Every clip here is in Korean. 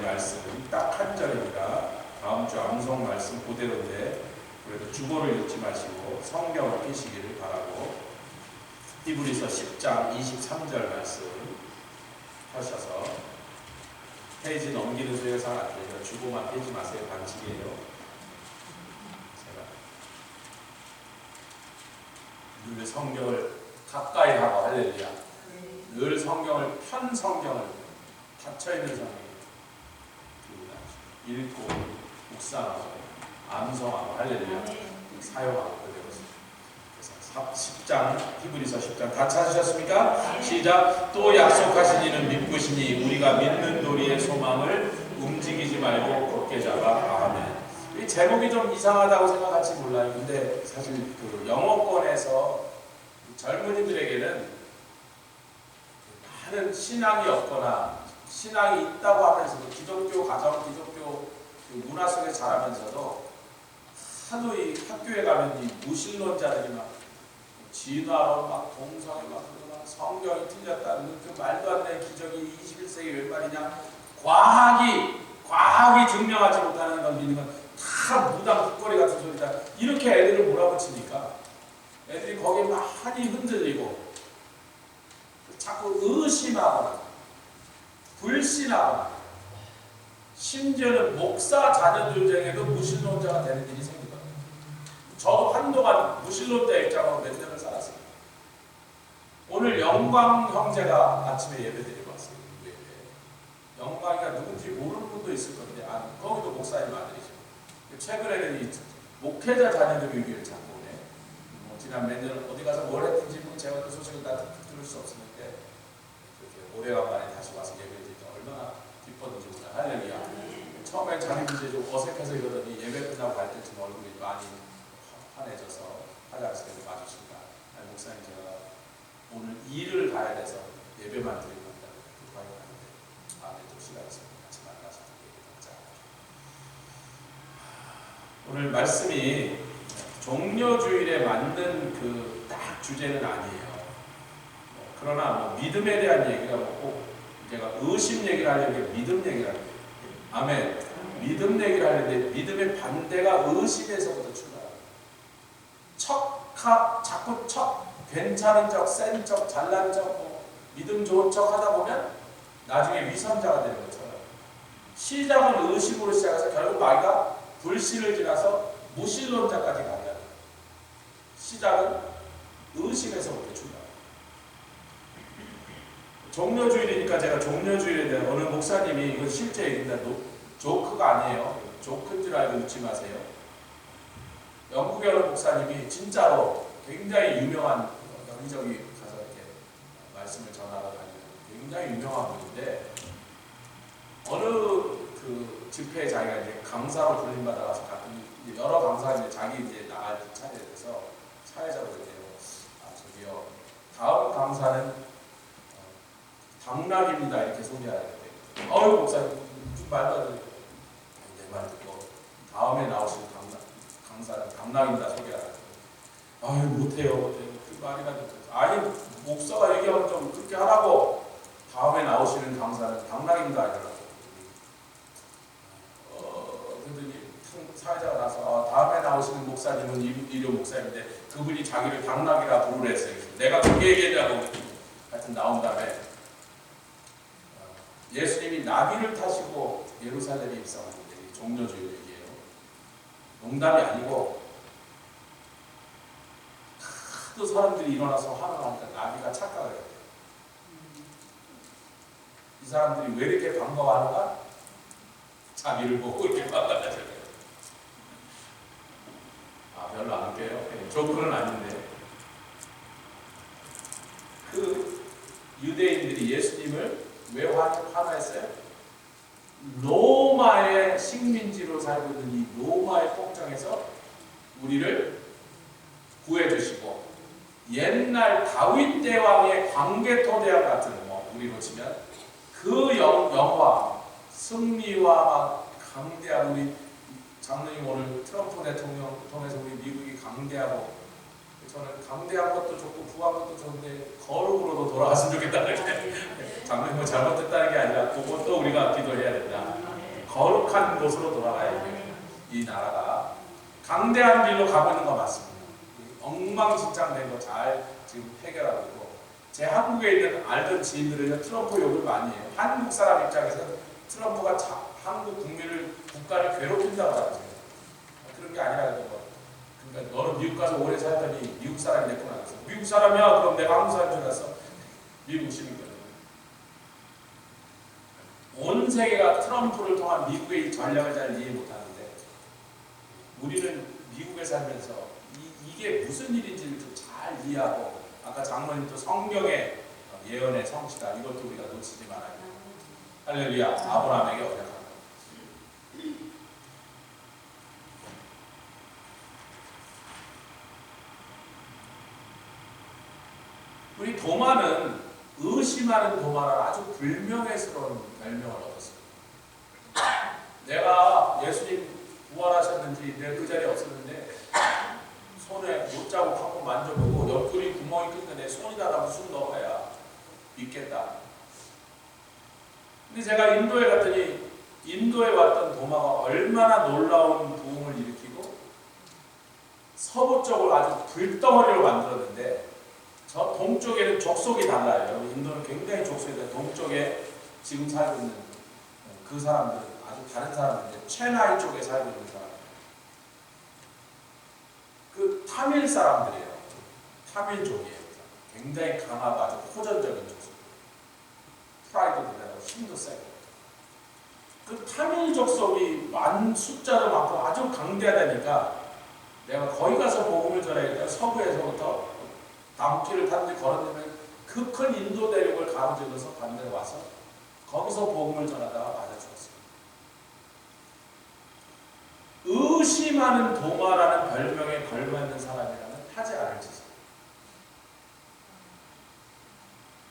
말씀은 딱 한 절입니다. 다음 주 암송 말씀 그대로인데 그래도 주보를 읽지 마시고 성경을 펴시기를 바라고 히브리서 10장 23절 말씀 하셔서 페이지 넘기는 소리가 안 돼요. 주보만 펴지 마세요. 반칙이에요. 제가 늘 성경을 가까이 하고 할렐루야. 늘 성경을 편 성경을 닫혀있는 성경 읽고 묵상하고 암송하고 할렐루야 사용하고 그래서 10장 히브리서 10장 다 찾으셨습니까? 시작. 또 약속하신 이는 믿으시니 우리가 믿는 도리의 소망을 움직이지 말고 굳게 잡아. 아멘. 이 제목이 좀 이상하다고 생각할지 몰라요. 근데 사실 그 영어권에서 젊은이들에게는 많은 신앙이 없거나 신앙이 있다고 하면서도 기독교 가정, 기독교 문화 속에 자라면서도 하도 이 학교에 가면 이 무신론자들이 막 진화로 막 동성애 막 성경이 틀렸다는 그 말도 안 되는 기적이 21세기 웬 말이냐, 과학이 증명하지 못하는 걸 믿는 건 다 무당 굿거리 같은 소리다. 이렇게 애들을 몰아붙이니까 애들이 거기에 많이 흔들리고 자꾸 의심하거나 불신하거나 심지어는 목사 자녀들 중에도 무신론자가 되는 일이 생기거든요. 저도 한동안 무신론자 입장으로 몇 년을 살았어요. 오늘 영광 형제가 아침에 예배 드리고 왔어요. 영광이가 누군지 모르는 분도 있을 건데 거기도 목사님 아들이죠. 최근에는 이 목회자 자녀들이 교회를 자꾸 오네. 지난 몇 년 어디 가서 뭘 했는지 제가 그 소식을 다 들을 수 없었는데 그렇게 오래간만에 다시 와서 예배를 드리니까 얼마나 기뻤는지 몰라. 할렐루야. 처음엔 자기도 이제 좀 어색해서 이러더니 예배 끝나고 갈 때쯤 얼굴이 많이 환해져서 화장실에 와주신다. 아니 목사님 제가 오늘 일을 가야 돼서 예배만 드리고 있다고 급하게 가는데 아멘 또 시간이 있으면 같이 만나서 얘기하자. 오늘 말씀이 종려주일에 맞는 그 딱 주제는 아니에요. 그러나 뭐 믿음에 대한 얘기가 꼭 제가 의심 얘기를 하려면 믿음 얘기를 하는 거예요. 아멘. 믿음 얘기를 하는데 믿음의 반대가 의심에서부터 출발합니다. 자꾸 괜찮은 척, 센 척, 잘난 척, 믿음 좋은 척 하다 보면 나중에 위선자가 되는 것처럼 시작은 의심으로 시작해서 결국 마귀가 불신을 지나서 무신론자까지 가요. 시작은 의심에서부터 출발합니다. 종려주일이니까 제가 종려주일에 대한 어느 목사님이 이건 실제 얘기인데 조크가 아니에요. 조크인 줄 알고 웃지 마세요. 영국의 어느 목사님이 진짜로 굉장히 유명한 여기저기 가서 이렇게 말씀을 전하러 다니는 굉장히 유명한 분인데 어느 그 집회에 자기가 이제 강사로 불림받아서 갔더니 여러 강사가 이제 자기 이제 나갈 차례에 대해서 사회자로 그래요. 저기요 다음 강사는 당락입니다. 이렇게 소개하는데 목사님 좀 말도 안 되는 내 말 듣고 다음에 나오신 강사는 당락입니다. 소개하는데 못해요. 그 말이나 아니 목사가 얘기하면 좀 그렇게 하라고. 다음에 나오시는 강사는 당락입니다. 이러라고. 그랬더니 사회자가 나서 다음에 나오시는 목사님은 일요 목사인데 그분이 자기를 당락이라 부르랬어요. 내가 그렇게 얘기했냐고. 하여튼 나온 다음에 예수님이 나귀를 타시고 예루살렘에 입성하는데 종려주일 얘기예요. 농담이 아니고 하도 사람들이 일어나서 화를 하니까 나귀가 착각을 해요. 이 사람들이 왜 이렇게 반가워하는가? 자기를 보고 이렇게 반가워하잖아요. 별로 안 웃겨요. 조크는 아닌데 그 유대인들이 예수님을 왜 환호했어요? 로마의 식민지로 살고 있는 이 로마의 폭정에서 우리를 구해주시고 옛날 다윗 대왕의 광개토대왕 같은 우리로 치면 그 영화 승리와 막 강대한 우리 장로님 오늘 트럼프 대통령 통해서 우리 미국이 강대하고 저는 강대한 것도 좋고 부한 것도 좋은데 거룩으로도 돌아갔으면 좋겠다. 장로님 뭐 잘못됐다는 게 아니라 그것도 우리가 기도해야 된다. 거룩한 곳으로 돌아가야 돼요. 이 나라가 강대한 길로 가고 있는 거 맞습니다. 엉망진창된 거 잘 지금 해결하고 있고, 제 한국에 있는 알던 지인들은 트럼프 욕을 많이 해요. 한국 사람 입장에서 트럼프가 한국 국민을, 국가를 괴롭힌다고 하죠. 그런 게 아니라 그러고, 그러니까 너는 미국 가서 오래 살더니 미국 사람이 됐구나. 미국 사람이야? 그럼 내가 한국 사람인 줄 알았어. 미국 시민이거든. 온 세계가 트럼프를 통한 미국의 이 전략을 잘 이해 못하는데, 우리는 미국에 살면서 이게 무슨 일인지를 좀 잘 이해하고, 아까 장모님도 성경의 예언의 성취다, 이것도 우리가 놓치지 말아야 돼요. 할렐루야. 아브라함에게 언약한 것. 우리 도마는 의심하는 도마라는 아주 불명예스러운 별명을 얻었습니다. 내가 예수님 부활하셨는지 내 그 자리에 없었는데 손에 못자국 한번 만져보고 옆구리 구멍이 끓는데 손이다라고 쑥 넣어야 믿겠다. 근데 제가 인도에 갔더니 인도에 왔던 도마가 얼마나 놀라운 부흥을 일으키고 서부 쪽을 아주 불덩어리로 만들었는데, 저 동쪽에는 족속이 달라요. 인도는 굉장히 족속이 달라요. 동쪽에 지금 살고 있는 그 사람들은 아주 다른 사람인데, 체나이 쪽에 살고 있는 사람, 그 타밀 사람들이에요. 타밀족이에요. 굉장히 강하고 아주 호전적인 족속. 프라이도 대단하고 힘도 세고. 그 타밀 족속이 숫자도 많고 아주 강대하다니까 내가 거기 가서 복음을 전하니까 서부에서부터 나무길을 타는데 걸어내면 그 큰 인도 대륙을 가로질러서 반대로 와서 거기서 복음을 전하다가 맞아 죽었어요. 의심하는 도마라는 별명에 걸맞는 사람이라면 하지 않을 짓이에요.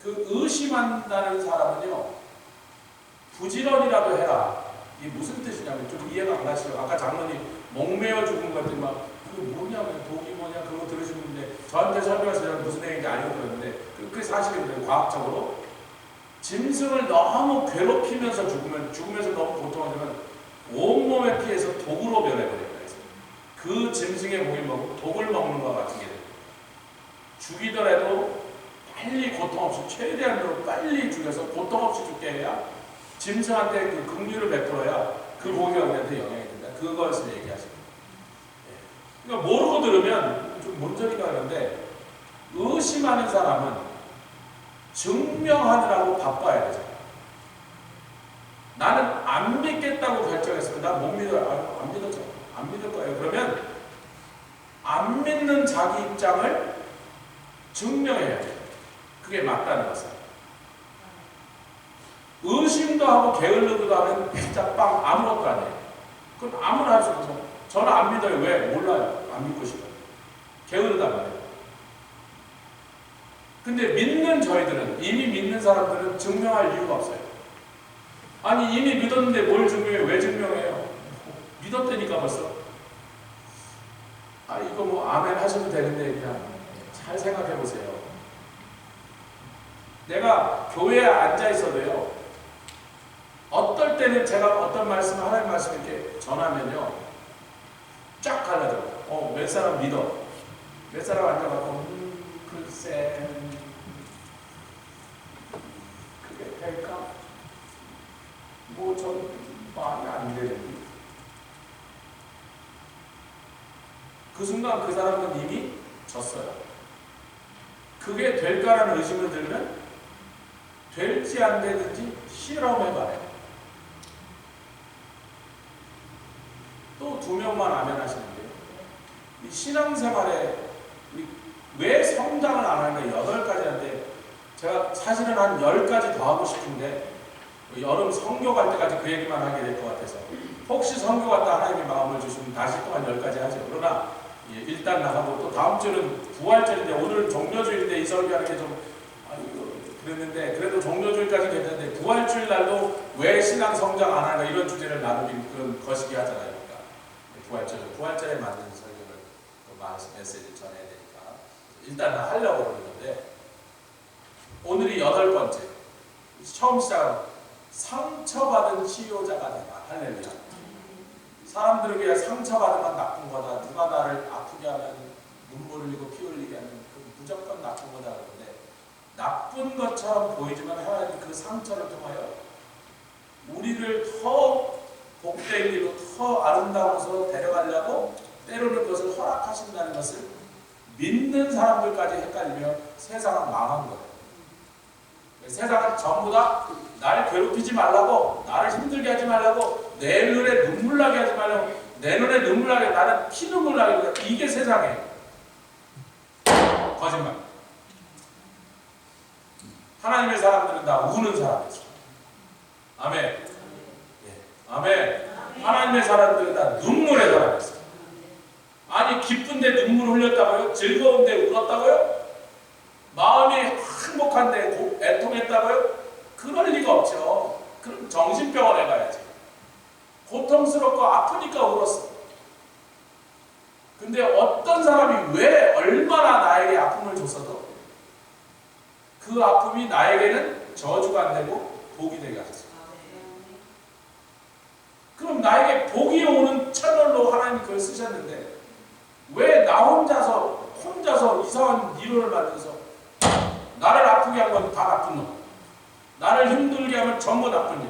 그 의심한다는 사람은요, 부지런이라도 해라. 이게 무슨 뜻이냐면 좀 이해가 안 가시죠. 아까 장로님 목매어 죽은 것 같은 막 그게 뭐냐면 독이 뭐냐 그런 거 들으시는데 저한테 설명해서 무슨 얘기인지 알고 들었는데 그게 사실이에요. 과학적으로 짐승을 너무 괴롭히면서 죽으면서 너무 고통하면 온몸에 피해서 독으로 변해버려요. 그 짐승의 목을 먹고 독을 먹는 것과 같은 게 돼요. 죽이더라도 빨리 고통 없이 최대한으로 빨리 죽여서 고통 없이 죽게 해야 짐승한테 그 긍휼을 베풀어야 그 고기가 우리한테 영향이 된다. 그것을 얘기하시는 거예요. 그러니까 모르고 들으면 좀 뭔 소리가 하는데, 의심하는 사람은 증명하느라고 바빠야 되잖아요. 나는 안 믿겠다고 결정했습니다. 못 믿어요. 안 믿었죠. 안 믿을 거예요. 그러면 안 믿는 자기 입장을 증명해야 돼요. 그게 맞다는 것은. 의심도 하고 게을르기도 하면 진짜 빵 아무것도 아니에요. 그건 아무나 할 수 없어요. 저는 안 믿어요. 왜? 몰라요. 안 믿고 싶어요. 게으르단 말이에요. 근데 믿는 저희들은, 이미 믿는 사람들은 증명할 이유가 없어요. 아니 이미 믿었는데 뭘 증명해요? 왜 증명해요? 믿었다니까 벌써. 아 이거 뭐 아멘 하셔도 되는데 그냥 잘 생각해 보세요. 내가 교회에 앉아 있어도요, 어떨 때는 제가 어떤 말씀을 하나님 말씀 이렇게 전하면요 쫙 갈라져요. 몇 사람 믿어. 몇 사람 앉아갖고 글쎄 그게 될까? 뭐 전 마음에 안 되는데. 그 순간 그 사람은 이미 졌어요. 그게 될까라는 의심을 들면 될지 안 되든지 실험해봐요. 또 2명만 아멘 하시는데요. 이 신앙생활에 왜 성장을 안 하는가 8가지인데, 제가 사실은 한 10가지 더 하고 싶은데 여름 성교 갈 때까지 그 얘기만 하게 될 것 같아서, 혹시 성교 갔다 하나님의 마음을 주시면 다시 또 한 10가지 하죠. 그러나 일단 나가고 또 다음 주는 부활절인데, 오늘은 종료주일인데 이 설교하는 게 좀 그랬는데, 그래도 종료주일까지 괜찮은데 부활주일 날도 왜 신앙 성장 안 하는가 이런 주제를 나누긴 그런 거시기 하잖아요. 그러니까 부활절에 맞는 설교를 또 메시지를 전해야 되니까 일단 하려고 그러는데, 오늘이 8번째 처음 시작은 상처받은 치유자가 되라. 할렐루야. 사람들에게 상처받으면 나쁜 거다. 누가 나를 아프게 하면 눈물 흘리고 피 흘리게 하면 그 무조건 나쁜 거다. 그런데 나쁜 것처럼 보이지만 하나님 그 상처를 통하여 우리를 더 복된 길로 더 아름다운 곳으로 데려가려고 때로는 그것을 허락하신다는 것을 믿는 사람들까지 헷갈리면 세상은 망한 거예요. 세상은 전부 다 나를 괴롭히지 말라고, 나를 힘들게 하지 말라고, 내 눈에 눈물 나게 하지 말라고, 내 눈에 눈물 나게, 나는 피눈물 나게 하고, 이게 세상이에요. 거짓말. 하나님의 사람들은 다 우는 사람이에요. 아멘. 예. 아멘. 하나님의 사람들은 다 눈물의 사람이에요. 아니 기쁜데 눈물 흘렸다고요? 즐거운데 울었다고요? 마음이 행복한데 애통했다고요? 그럴 리가 없죠. 그럼 정신병원에 가야지. 고통스럽고 아프니까 울었어. 근데 어떤 사람이 왜 얼마나 나에게 아픔을 줬어도 그 아픔이 나에게는 저주가 안 되고 복이 되게 하셨어요. 그럼 나에게 복이 오는 채널로 하나님이 그걸 쓰셨는데 왜 나 혼자서 이상한 이론을 만들어서 나를 아프게 한 건 다 나쁜 놈, 나를 힘들게 하면 전부 나쁜 일.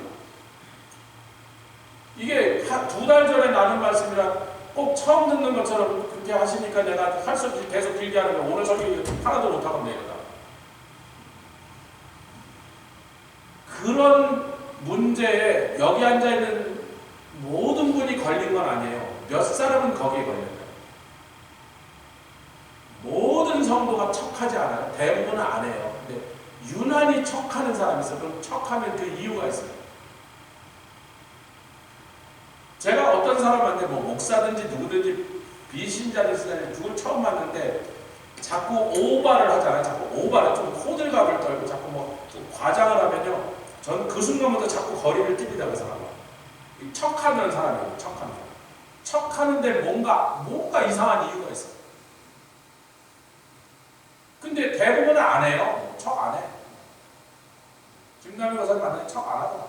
이게 두 달 전에 나눈 말씀이라 꼭 처음 듣는 것처럼 그렇게 하시니까 내가 할 수 없이 계속 길게 하는 거 오늘 설교 하나도 못하고 내려가. 그런 문제에 여기 앉아있는 모든 분이 걸린 건 아니에요. 몇 사람은 거기에 걸려요. 모든 성도가 척하지 않아요. 대부분은 안 해요. 근데 유난히 척하는 사람이 있어요. 그럼 척하면 그 이유가 있어요. 제가 어떤 사람한테 뭐 목사든지 누구든지 비신자든지 누굴 처음 만났는데 자꾸 오바를 하잖아요. 자꾸 오바를 좀 호들갑을 떨고 자꾸 뭐 과장을 하면요. 전 그 순간부터 자꾸 거리를 띱니다. 그 사람은. 척하는 사람이에요. 척하는 사람. 척하는데 뭔가 이상한 이유가 있어요. 근데 대부분은 안 해요. 척 안 해. 김남희 교사님 만나면 척 안 하더라.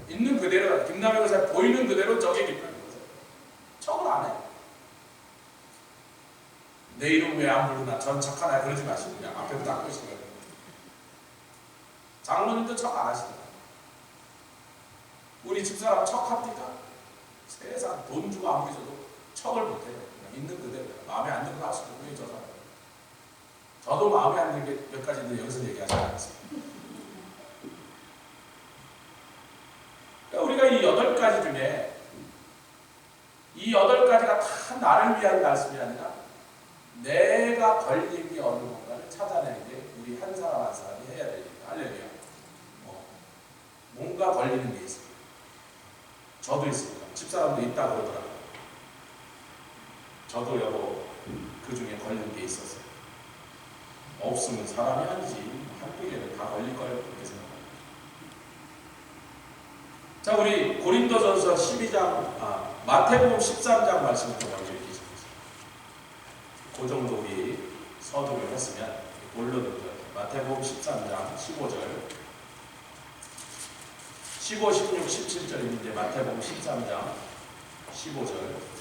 있는 그대로, 김남희 교사 보이는 그대로 저게 김남희 교사. 척을 안 해. 내 이름 왜 안 부르나? 전 척하나? 그러지 마시고 그냥 앞에서 닦고 있는 거예요. 장로님도 척 안 하시더라. 우리 집사람 척합니까? 세상 돈 주고 아무리 줘도 척을 못해요. 그냥 있는 그대로. 마음에 안 들고 하시고 왜 저 사람. 저도 마음에 안 드는 게 몇 가지인데 여기서 얘기하지 않았습니다. 그러니까 우리가 이 8가지 중에 이 8가지가 다 나를 위한 말씀이 아니라 내가 걸림이 어느 건가를 찾아내는 게 우리 한 사람 한 사람이 해야 됩니다. 할렐루야. 뭔가 걸리는 게 있어요. 저도 있습니다. 집사람도 있다고 그러더라고요. 저도 여보 그 중에 걸리는 게 있었어요. 없으면 사람이 아니지. 한국에는 다 걸릴 거예요. 그렇게 생각합니다. 자, 우리 고린도전서 12장, 마태복음 13장 말씀부터 먼저 읽겠습니다. 그 정도 우리 서두를 했으면 본론으로 마태복음 13장 15절 15, 16, 17절인데 마태복음 13장 15절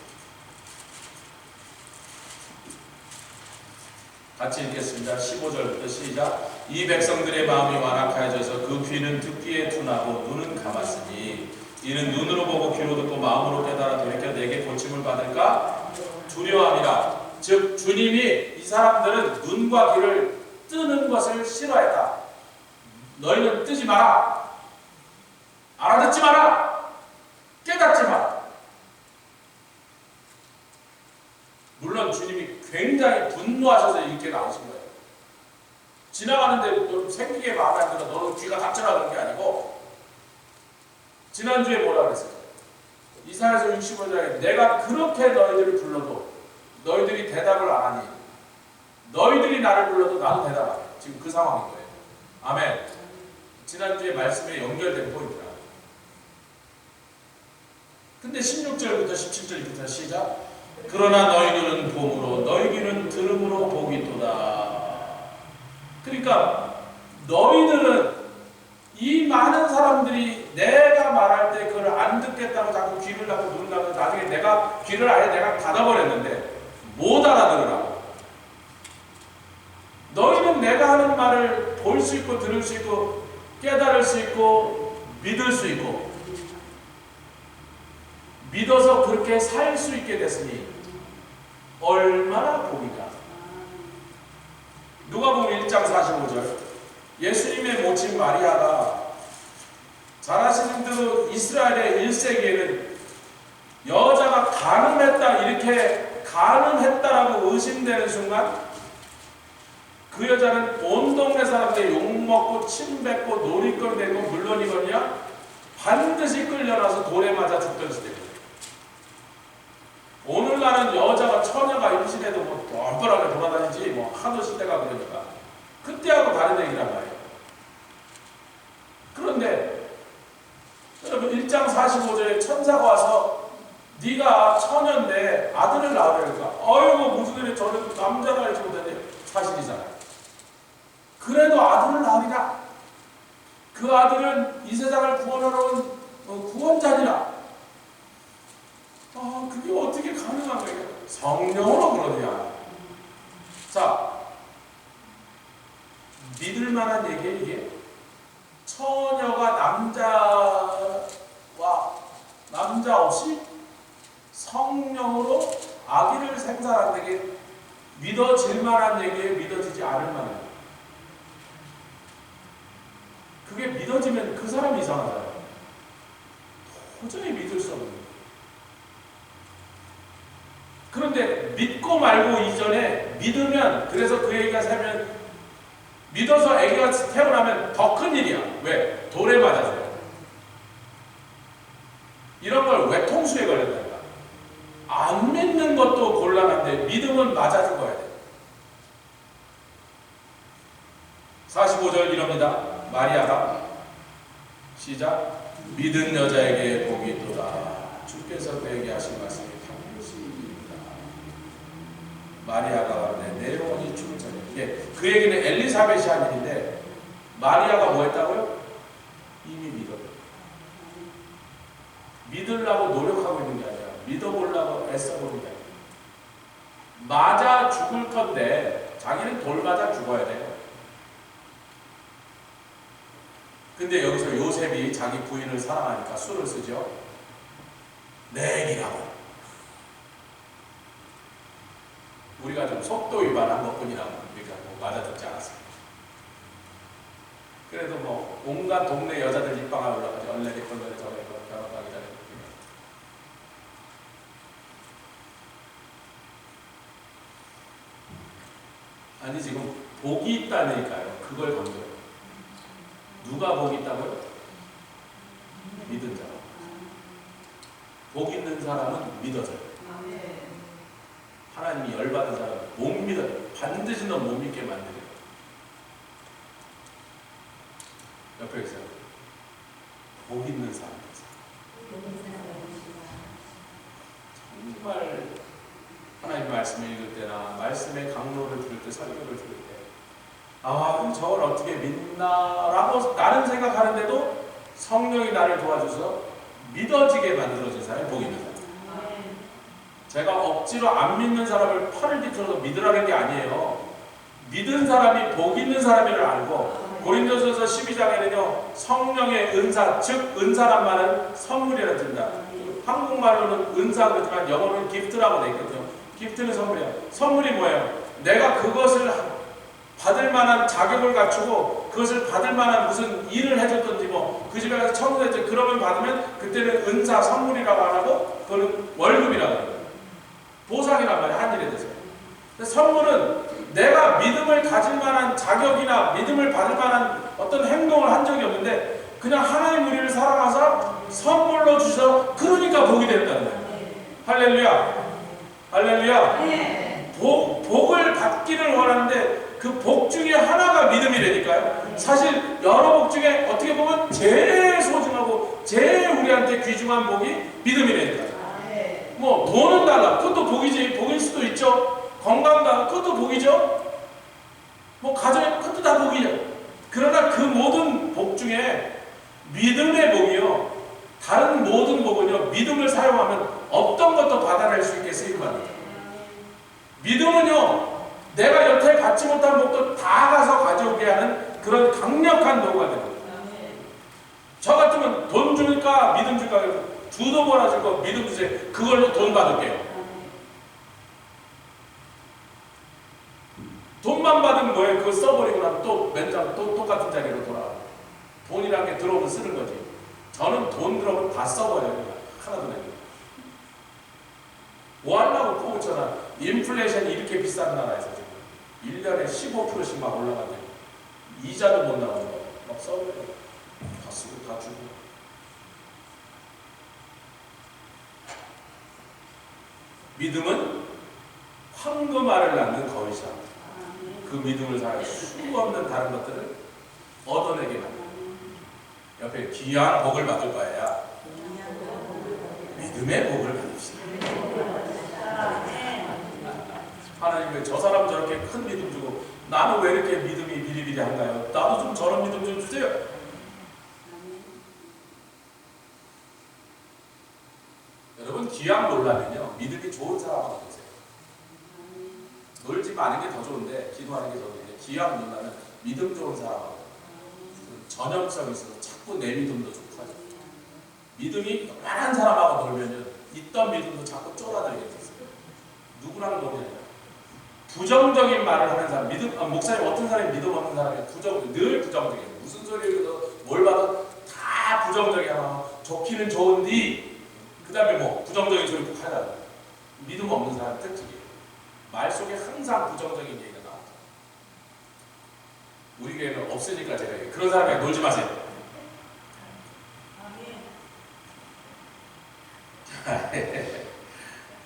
같이 읽겠습니다. 15절부터 시작. 이 백성들의 마음이 완악하여져서 그 귀는 듣기에 둔하고 눈은 감았으니 이는 눈으로 보고 귀로 듣고 마음으로 깨달아 돌이켜 내게 고침을 받을까 두려워함이라. 즉 주님이 이 사람들은 눈과 귀를 뜨는 것을 싫어했다. 너희는 뜨지 마라. 알아듣지 마라. 깨닫지 마라. 물론 주님이 굉장히 분노하셔서 이렇게 나오신 거예요. 지나가는데 생기게 마음에 안 들어 너는 귀가 닫혀라 그런 게 아니고 지난주에 뭐라 그랬어요? 이사야서 65장에 내가 그렇게 너희들을 불러도 너희들이 대답을 안 하니 너희들이 나를 불러도 나도 대답 안 해. 지금 그 상황인 거예요. 아멘. 지난주에 말씀에 연결된 포인트라. 근데 16절부터 17절부터 시작. 그러나 너희 눈은 봄으로 너희 귀는 들음으로 복이 있도다. 그러니까 너희들은 이 많은 사람들이 내가 말할 때 그걸 안 듣게 듣겠다고 자꾸 귀를 닫고 눈을 닫고 나중에 내가 귀를 아예 내가 닫아버렸는데 못 알아들으라고. 너희는 내가 하는 말을 볼 수 있고 들을 수 있고 깨달을 수 있고 믿을 수 있고 믿어서 그렇게 살 수 있게 됐으니 얼마나 복이다. 누가복음 1장 45절 예수님의 모친 마리아가 잘 아시는 대로 이스라엘의 1세기에는 여자가 간음했다 이렇게 간음했다라고 의심되는 순간 그 여자는 온 동네 사람들이 욕먹고 침뱉고 놀이거리 되고 물론이거든요 반드시 끌려나서 돌에 맞아 죽던 시대입니다. 오늘날은 여자가 처녀가 임신해도 뭐 똘똘하게 돌아다니지 뭐 하도 시대가 그러니까 그때하고 다른 얘기란 말이에요. 그런데 여러분 1장 45절에 천사가 와서 네가 처녀인데 아들을 낳으려니까 어이구 무슨 일이 저는 남자가 알지 못하는데 사실이잖아요. 그래도 아들을 낳으리라. 그 아들은 이 세상을 구원하러 온 구원자니라. 그게 어떻게 가능한 거예요? 성령으로 그러냐. 자, 믿을 만한 얘기예요 이게. 처녀가 남자 없이 성령으로 아기를 생산한 게 믿어질 만한 얘기예요? 믿어지지 않을 만한 얘기. 그게 믿어지면 그 사람이 이상하잖아요. 도저히 믿을 수 없는 거예요. 그런데 믿고 말고 이전에 믿으면 그래서 그 얘기가 세면 믿어서 아기가 태어나면 더 큰 일이야. 왜? 돌에 맞아서요. 이런 걸 외통수에 걸렸다니까. 안 믿는 것도 곤란한데 믿음은 맞아 죽어야 돼. 45절 이럽니다. 마리아가 시작 믿은 여자에게 복이 있도다. 주께서 그에게 하신 말씀이 당신입니다. 마리아가 내 영혼이 충천해. 그 얘기는 엘리사벳이 한 일인데 마리아가 뭐 했다고요? 이미 믿었다. 믿으려고 노력하고 있는 게 아니라 믿어보려고 애써보는 게 아니라 맞아 죽을 건데 자기는 돌 맞아 죽어야 돼요. 근데 여기서 요셉이 자기 부인을 사랑하니까 술을 쓰죠. 내 얘기라고. 우리가 좀 속도 위반한 것뿐이라고 우리가 맞아 죽지 않았습니다. 그래도 뭐 온갖 동네 여자들 입방아 올라가지. 얼레리 꼴레리 저레리 결혼하기 전에. 아니 지금 복이 있다니까요. 그걸 강조해요. 누가 복이 있다고요? 믿은 자라. 복 있는 사람은 믿어져요. 하나님이 열받은 사람은 못 믿어요. 반드시 너 못 믿게 만들어요. 옆에 계세요. 복 있는 사람. 정말 하나님 말씀을 읽을 때나 말씀의 강로를 들을 때 설교를 들을 때 저걸 어떻게 믿나라고 나는 생각하는데도 성령이 나를 도와줘서 믿어지게 만들어진 사람이 복 있는 사람. 제가 억지로 안 믿는 사람을 팔을 뒤틀어서 믿으라는 게 아니에요. 믿은 사람이 복 있는 사람이를 알고 고린도전서 12장에는요 성령의 은사, 즉 은사란 말은 선물이라는 뜻입니다. 한국말로는 은사 그렇지만 영어로는 기프트라고 되어 있거든요. 기프트는 선물이에요. 선물이 뭐예요? 내가 그것을 받을 만한 자격을 갖추고 그것을 받을 만한 무슨 일을 해줬던지 뭐 그 집에 가서 청소했지 그러면 받으면 그때는 은사, 선물이라고 안 하고 그거는 월급이라고 해요. 보상이란 말이에요. 한 일에 대해서. 선물은 내가 믿음을 가질 만한 자격이나 믿음을 받을 만한 어떤 행동을 한 적이 없는데 그냥 하나님 우리를 사랑하사 선물로 주셔서 그러니까 복이 됐다는 거예요. 할렐루야. 할렐루야. 복을 받기를 원하는데 그 복 중에 하나가 믿음이라니까요. 사실 여러 복 중에 어떻게 보면 제일 소중하고 제일 우리한테 귀중한 복이 믿음이라니까요. 뭐 돈은 달라. 그것도 복이지. 복일 수도 있죠. 건강 달라. 그것도 복이죠. 뭐 가정 그것도 다 복이죠. 그러나 그 모든 복 중에 믿음의 복이요. 다른 모든 복은요. 믿음을 사용하면 어떤 것도 받아낼 수 있게 쓰임받는다. 믿음은요, 내가 여태 받지 못한 복도 다 가서 가져오게 하는 그런 강력한 도구가 됩니다. 저 같으면 돈 줄까 믿음 줄까 주도 몰아줄 거 믿음 주세요. 그걸로 돈 받을게요. 돈만 받으면 뭐예요? 그거 써버리고 나면 또 맨날 또 똑같은 자리로 돌아가. 돈이란 게 들어오면 쓰는 거지. 저는 돈 들어오면 다 써버려요. 하나도 내고. 뭐 하려고 꼬우쳐나. 인플레이션이 이렇게 비싼 나라에서 지금 1년에 15%씩 막 올라가는데 이자도 못 나오는 거. 막 써버려요. 다 쓰고 다 주고. 믿음은 황금알을 낳는 거위사. 그 믿음을 사용해 수 없는 다른 것들을 얻어내게 합니다. 옆에 귀한 복을 받을 거야. 믿음의 복을 받읍시다. 하나님 왜 저 사람 저렇게 큰 믿음 주고 나는 왜 이렇게 믿음이 비리비리한가요? 나도 좀 저런 믿음 좀 주세요. 여러분 귀한 놀라면요 믿음이 좋은 사람하고 되세요. 놀지 마는 게 더 좋은데 기도하는 게 더 좋은데 귀한 놀라면 믿음 좋은 사람하고 전염성이 있어서 자꾸 내 믿음도 좋고 하죠. 믿음이 요만한 사람하고 놀면요 있던 믿음도 자꾸 쫄아들게 됐어요. 누구랑 놀냐면 부정적인 말을 하는 사람, 목사님 어떤 사람이 믿음 없는 사람이 늘 부정적이에요. 무슨 소리를 해도 뭘 봐도 다 부정적이야. 좋기는 좋은데 그 다음에 뭐 부정적인 소리 꼭 하잖아. 믿음 없는 사람 특징이에요. 말 속에 항상 부정적인 얘기가 나와요. 우리 교회는 없으니까 제가 그런 사람이 놀지 마세요.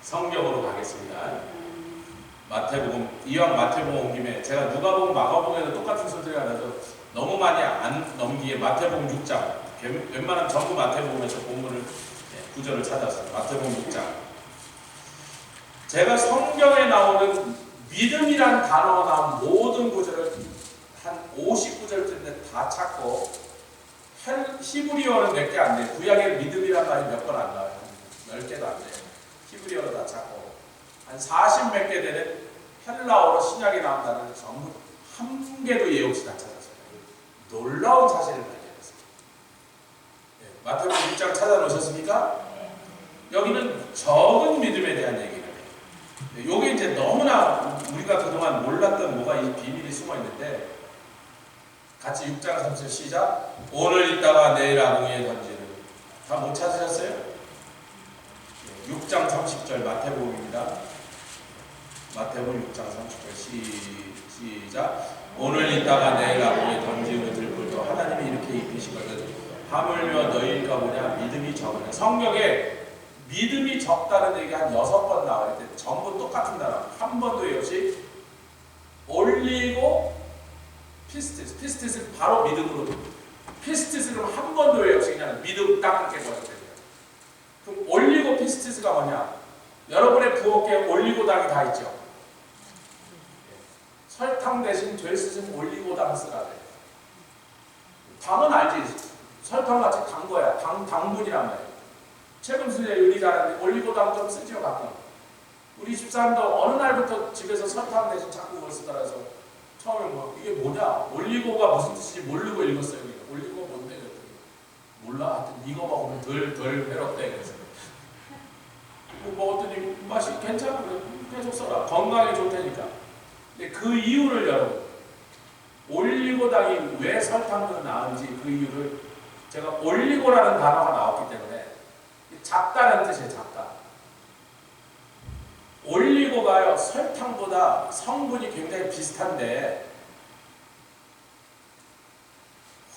성경으로 가겠습니다. 마태복음, 이왕 마태복음 온 김에 제가 누가복음, 마가복음에도 똑같은 소리가 나서 너무 많이 안 넘기에 마태복음 6장, 웬만하면 전부 마태복음에서 본문을 구절을 찾았어요. 마태복음 6장. 제가 성경에 나오는 믿음이라는 단어가 나온 모든 구절을 한 50구절쯤인데 다 찾고 히브리어는 몇 개 안 돼요. 구약에 믿음이라는 말이 몇 번 안 나와요. 10개도 안 돼요. 히브리어로 다 찾고 한 40 몇 개 되는 헬라어로 신약에 나온 단어를 전부 한 개도 예 없이 다 찾았어요. 놀라운 사실을 발견했어요. 네, 마태복음 6장 찾아놓으셨습니까? 여기는 적은 믿음에 대한 얘기를 해요. 이게 이제 너무나 우리가 그동안 몰랐던 뭐가 이 비밀이 숨어 있는데 같이 6장 3절 시작. 오늘 있다가 내일 아궁이에 던지는. 다 못 찾으셨어요? 6장 30절 마태복음입니다. 마태복음 6장 30절 시작. 오늘 있다가 내일 아궁이에 던지는 들불도 하나님이 이렇게 입히시거든. 하물며 너희가 뭐냐 믿음이 적으냐. 성경에 믿음이 적다는 얘기가 한 6번 나와요. 전부 똑같은 단어. 한 번도 외 없이 올리고 피스티스. 피스티스는 바로 믿음으로. 피스티스는 한 번도 외 없이 그냥 믿음 딱 함께 버렸거든요. 그럼 올리고 피스티스가 뭐냐? 여러분의 부엌에 올리고당이 다 있죠. 설탕 대신 될 수 있으면 올리고당 쓰라 그래요. 당은 알지. 설탕같이 단 거야. 당분이란 말이에요. 최근 수제 요리 잘하는데 올리고당 좀 쓰죠 가끔. 우리 집사람도 어느 날부터 집에서 설탕 대신 자꾸 그걸 쓰더라서 처음에 뭐 이게 뭐냐? 올리고가 무슨 뜻인지 모르고 읽었어요. 올리고 뭔데? 그랬더니 몰라. 하여튼 이거 먹으면 덜 해롭대. 그래서 먹었더니 맛이 괜찮아. 계속 써라. 건강에 좋다니까. 근데 그 이유를 여러분 올리고당이 왜 설탕보다 나은지 그 이유를 제가 올리고라는 단어가 나왔기 때문에 작다는 뜻이에요. 작다. 올리고가요 설탕보다 성분이 굉장히 비슷한데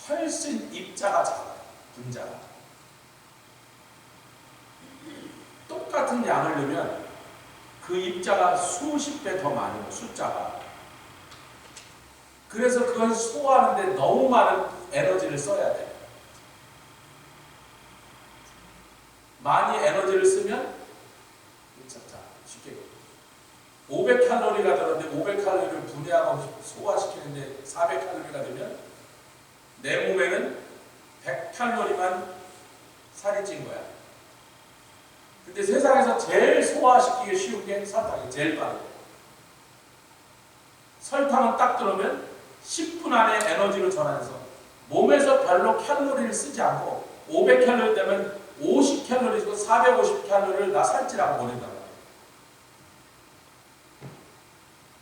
훨씬 입자가 작아요. 분자가. 똑같은 양을 넣으면 그 입자가 수십 배 더 많이 넣어요. 숫자가. 그래서 그걸 소화하는데 너무 많은 에너지를 써야 돼요. 많이 에너지를 쓰면 쉽게 500칼로리가 들었는데 500칼로리를 분해하고 소화시키는데 400칼로리가 되면 내 몸에는 100칼로리만 살이 찐 거야. 근데 세상에서 제일 소화시키기 쉬운 게 설탕이 제일 빠르고, 설탕은 딱 들어오면 10분 안에 에너지로 전환해서 몸에서 별로 칼로리를 쓰지 않고 500칼로리 되면 50칼로리 주고 450칼로리를 나 살찌라고 보낸단 말이에요.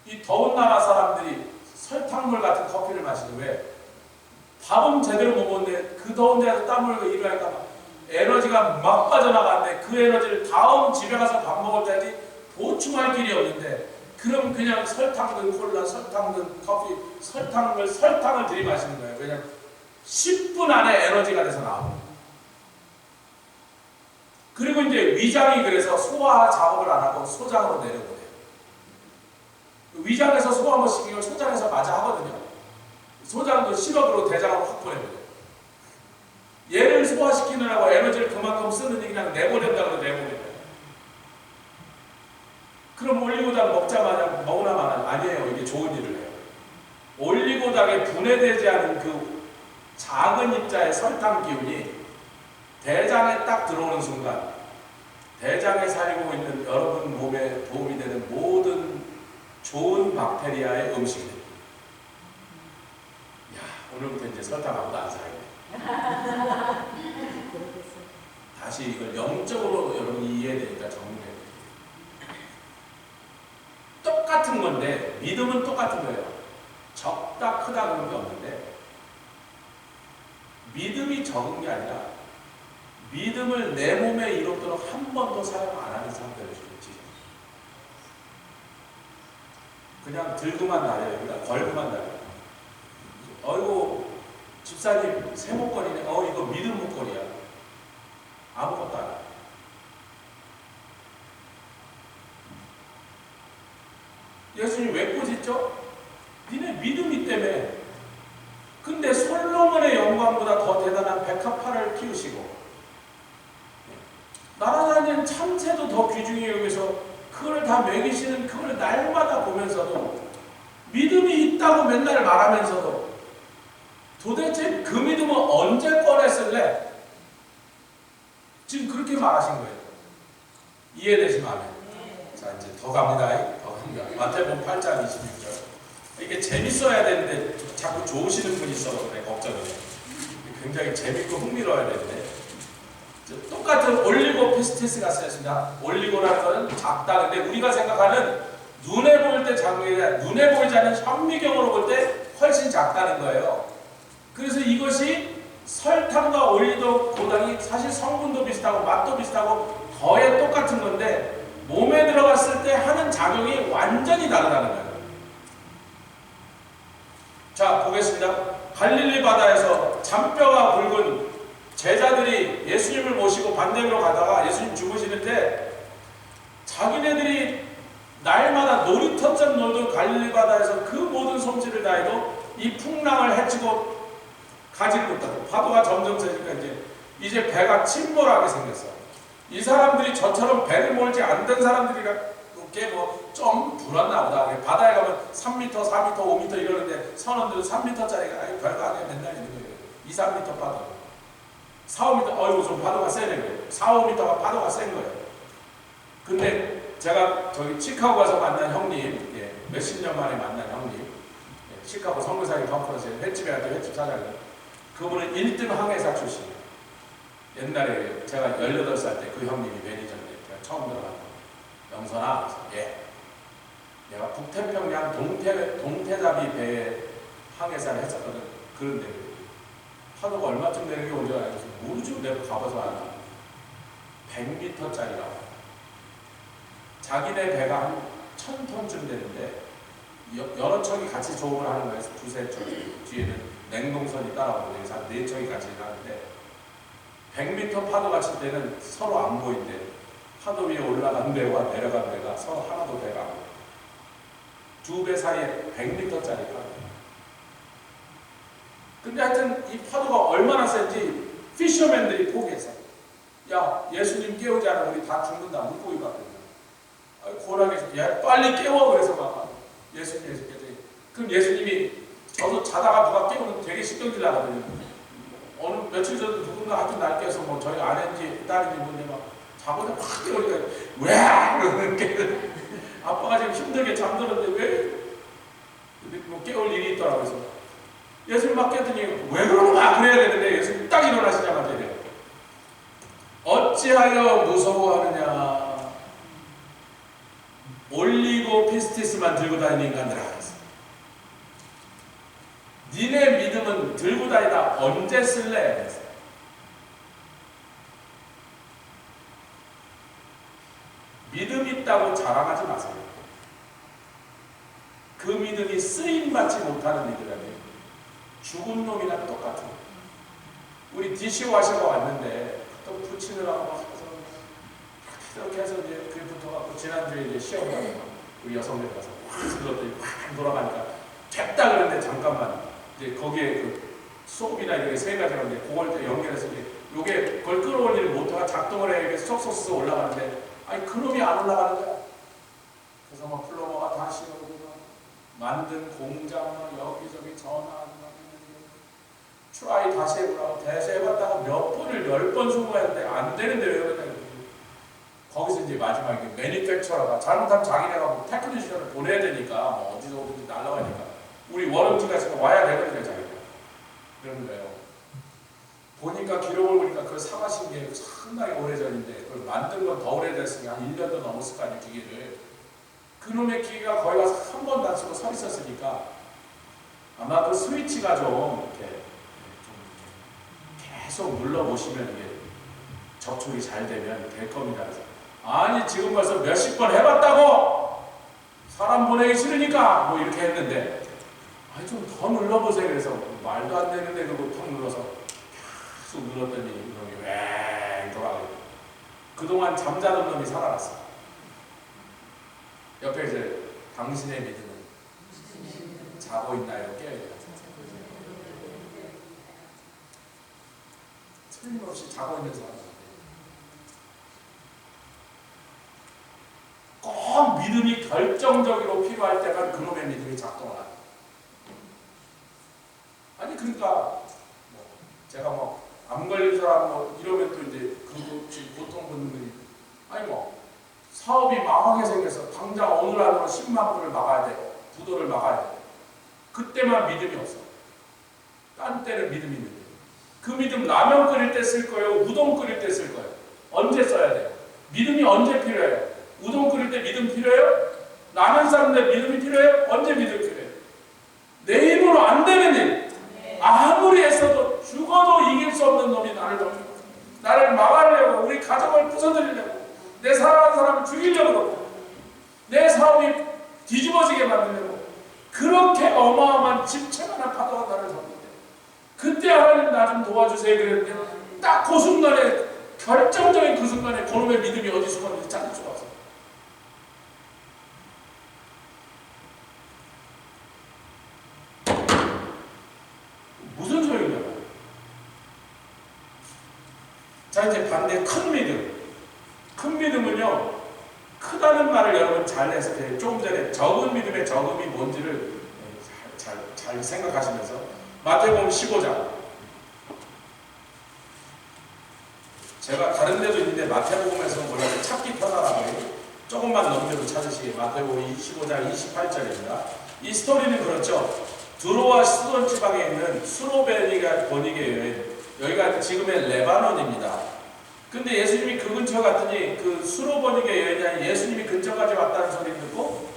이 더운 나라 사람들이 설탕물 같은 커피를 마시는 왜? 밥은 제대로 못 먹는데 그 더운 데서 땀 흘리고 일을 하니까 에너지가 막 빠져나가는데 그 에너지를 다음 집에 가서 밥 먹을 때까지 보충할 길이 없는데, 그럼 그냥 설탕 든 콜라, 설탕 든 커피, 설탕을 들이마시는 거예요. 왜냐면 10분 안에 에너지가 돼서 나오고, 그리고 이제 위장이 그래서 소화 작업을 안 하고 소장으로 내려보내요. 위장에서 소화 한번 시키고 소장에서 마저 하거든요. 소장도 시럽으로 대장으로 확 보내버려요. 얘를 소화시키느라고 에너지를 그만큼 쓰느니 그냥 내보낸다고 내보내요. 그럼 올리고당 먹자마자 먹으나 마나 아니에요. 이게 좋은 일을 해요. 올리고당에 분해되지 않은 그 작은 입자의 설탕 기운이 대장에 딱 들어오는 순간 대장에 살고 있는 여러분 몸에 도움이 되는 모든 좋은 박테리아의 음식이 됩니다. 야, 오늘부터 이제 설탕 아무도 안 사요. 다시 이걸 영적으로 여러분이 이해되니까 정리해요. 똑같은 건데 믿음은 똑같은 거예요. 적다 크다 그런 게 없는데, 믿음이 적은 게 아니라 믿음을 내 몸에 이롭도록 한 번도 사용 안 하는 상태를 주지. 그냥 들고만 다녀요. 그냥 걸고만 다녀요. 어이구 집사님 새 목걸이네. 이거 믿음 목걸이야. 아무것도 안 해. 예수님 왜 꾸짖죠? 니네 믿음이 때문에. 근데 솔로몬의 영광보다 더 대단한 백합화를 키우시고 날아다니는 참새도 더 귀중히 여기서 그걸 다 먹이시는 그걸 날마다 보면서도 믿음이 있다고 맨날 말하면서도 도대체 그 믿음을 언제 꺼냈을래? 지금 그렇게 말하신 거예요. 이해되시면 아멘. 자, 이제 더 갑니다. 더 갑니다. 마태복음 8장 26절. 이게 재밌어야 되는데 자꾸 좋으시는 분이 있어서 그래, 걱정이에요. 굉장히 재밌고 흥미로워야 되는데. 똑같은 올리고 피스티스가 쓰였습니다. 올리고라는 것은 작다. 근데 우리가 생각하는 눈에 보일 때 작은 게 아니라 눈에 보이지 않는 현미경으로 볼 때 훨씬 작다는 거예요. 그래서 이것이 설탕과 올리고 고당이 사실 성분도 비슷하고 맛도 비슷하고 거의 똑같은 건데 몸에 들어갔을 때 하는 작용이 완전히 다르다는 거예요. 자, 보겠습니다. 갈릴리 바다에서 잔뼈가 굵은 제자들이 예수님을 모시고 반대로 가다가 예수님 죽으시는데 자기네들이 날마다 놀이터처럼 놀던 갈릴리 바다에서 그 모든 솜씨를 다해도 이 풍랑을 헤치고 가지를 못하고 파도가 점점 세니까 이제 배가 침몰하게 생겼어요. 이 사람들이 저처럼 배를 몰지 않던 사람들이라 게 뭐 좀 불안나 보다. 바다에 가면 3m, 4m, 5m 이러는데 선원들은 3m짜리가 아니 별거 아니야 맨날 있는 거예요. 2, 3m 파도. 4, 5m 어이구 좀 파도가 세네 그래요. 4, 5m가 파도가 센 거예요. 근데 제가 저기 시카고 가서 만난 형님, 몇십 년 만에 만난 형님, 시카고 선교사님 컨퍼런스에 횟집에 갈 때 횟집 사장님, 그분은 1등 항해사 출신이에요. 옛날에 제가 18살 때 그 형님이 매니저인데 제가 처음 들어갔고 영선아, 내가 북태평양 동태잡이 배에 항해사를 했었거든. 그런데 파도가 얼마쯤 되는 게 온지 알아서 모르죠. 내가 가봐서 알아. 100m짜리라고. 자기네 배가 한 1000톤쯤 되는데 여러 척이 같이 조업을 하는 거예요. 두세 척. 뒤에는 냉동선이 따라오고 여기서 한 4척이 같이 가는데 100m 파도가 칠 때는 서로 안 보인대. 파도 위에 올라간 배와 내려간 배가 서로 하나도 배가 안 보여. 두 배 사이에 100m짜리 파도. 근데 하여튼 이 파도가 얼마나 센지 피셔맨들이 포기해서 야 예수님 깨우지 않으면 우리 다 죽는다. 물고기 같거든요. 고라게 야 빨리 깨워 그래서 막 예수님 깨우지. 그럼 예수님이 저도 자다가 누가 깨우면 되게 신경질 나거든요. 어느 며칠 전에 누군가 하여튼 날 깨서 뭐 저희 아내인지 딸인지 뭔데 막 자보다 확 깨우니까 왜? 그러는 게 아빠가 지금 힘들게 잠들었는데 왜? 뭐 깨울 일이 있더라고요. 그래서 예수님 막 깨더니 왜 그러는 거야? 그래야 되는데 예수님 딱 일어나시자마자 이래요. 어찌하여 무서워하느냐? 올리고 피스티스만 들고 다니는 인간들아. 니네 믿음은 들고 다니다 언제 쓸래? 믿음 있다고 자랑하지 마세요. 그 믿음이 쓰임받지 못하는 믿음이에요. 죽은 놈이랑 똑같아요. 우리 디시와셔가 왔는데 또 붙이느라고 막 해서 이렇게 해서 이제 그게 붙어갖고 지난주에 이제 시험을 하고 우리 여성들 가서 확 들었더니 확 돌아가니까 됐다 그랬는데 잠깐만 이제 거기에 그 소음이나 이렇게 세 가지가 이제 그걸 또 연결해서 이제 요게 그걸 끌어올리는 모터가 작동을 해야 이게 쏙쏙 올라가는데 아니 그놈이 안 올라가는 거야. 그래서 막 플로버가 다시 오고 만든 공장 막 여기저기 전화하고 트라이 다시 해보라고 대세해봤다가 몇 번을 10번 수고했는데 안 되는데 왜 그러냐. 거기서 이제 마지막에 매니팩처러가 잘못하면 자기네가 뭐 테크니션을 보내야 되니까 뭐 어디서 어디서 날라가니까 우리 워런티가 지금 와야 되거든요 자기가. 그런 거예요. 보니까 기록을 보니까 그걸 사가신 게 상당히 오래전인데 그걸 만든 건 더 오래됐으니 한 1년도 넘었을 거 아니에요 기계를. 그놈의 기계가 거의 가서 한 번도 안 쓰고 서 있었으니까 아마 그 스위치가 좀 이렇게 계속 눌러보시면 이게 접촉이 잘 되면 될 겁니다. 그래서 아니 지금 벌써 몇십 번 해봤다고 사람 보내기 싫으니까 뭐 이렇게 했는데 아니 좀 더 눌러보세요. 그래서 말도 안 되는데 그거 탁 눌러서 계속 눌렀더니 이놈이 왱 돌아가고 그동안 잠자던 놈이 살아났어. 옆에 이제 당신의 믿음은 자고 있나요? 깨어있나요? 틀림없이 자고 있는 사람인데 꼭 믿음이 결정적으로 필요할 때만 그놈의 믿음이 작동을 하는. 아니 그러니까 뭐 제가 뭐 암 걸린 사람 뭐 이러면 또 이제 그 보통 분들이 아니 뭐 사업이 망하게 생겨서 당장 오늘 안으로 10만 불을 막아야 돼. 부도를 막아야 돼. 그때만 믿음이 없어. 딴 때는 믿음이 있는데 그 믿음 라면 끓일 때 쓸 거예요? 우동 끓일 때 쓸 거예요? 언제 써야 돼요? 믿음이 언제 필요해요? 우동 끓일 때 믿음 필요해요? 라면 삶는데 믿음이 필요해요? 언제 믿음이 필요해요? 내 힘으로 안 되는 일 아무리 애써도 죽어도 이길 수 없는 놈이 나를 막으려고 우리 가정을 부숴드리려고 내 사랑하는 사람을 죽이려고 그러고 내 사업이 뒤집어지게 만들려고 그렇게 어마어마한 집채만한 파도가 나를 잡는데 그때 하나님 나 좀 도와주세요 그랬는데 딱 그 순간에 결정적인 그 순간에 그놈의 믿음이 어디 숨었는지 찾을 수가 없어요. 무슨 소용이냐고요. 자 이제 반대 큰 믿음. 큰 믿음은요 크다는 말을 여러분 잘 해석해요. 조금 전에 적은 믿음의 적음이 뭔지를 잘 생각하시면서 마태복음 15장 제가 다른 데도 있는데 마태복음에서 몰라서 찾기 편하라고 조금만 넘겨도 찾으시게 마태복음 25장 28절입니다. 이 스토리는 그렇죠. 두로와 시돈 지방에 있는 수로베니가 번이게 여인 여기가 지금의 레바논입니다. 근데 예수님이 그 근처 갔더니 그 수로버니게 여인이 아닌 예수님이 근처까지 왔다는 소리를 듣고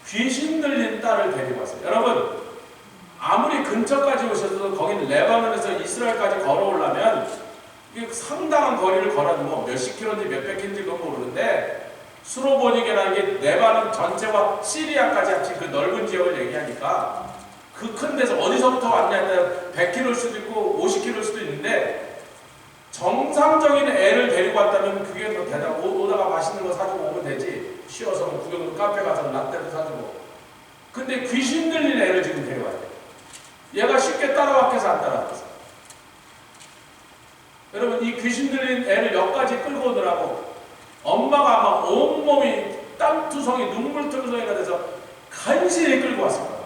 귀신 들린 딸을 데리고 왔어요. 여러분 아무리 근처까지 오셔도 거긴 레바논에서 이스라엘까지 걸어오려면 이게 상당한 거리를 걸어도 뭐 몇십 킬로인지 몇백 킬로인지 그건 모르는데 수로버니게라는 게 레바논 전체와 시리아까지 합친 그 넓은 지역을 얘기하니까 그 큰 데서 어디서부터 왔냐면 100km일 수도 있고 50km일 수도 있는데 정상적인 애를 데리고 왔다면 그게 더 대단하고 오다가 맛있는 거 사주고 오면 되지 쉬어서 뭐 구경도 카페 가서 라떼도 사주고 근데 귀신 들린 애를 지금 데려와야 돼. 얘가 쉽게 따라왔겠어 안 따라왔겠어? 여러분 이 귀신 들린 애를 역까지 끌고 오더라고 엄마가 아마 온몸이 땀투성이 눈물투성이가 돼서 간신히 끌고 왔을 거야.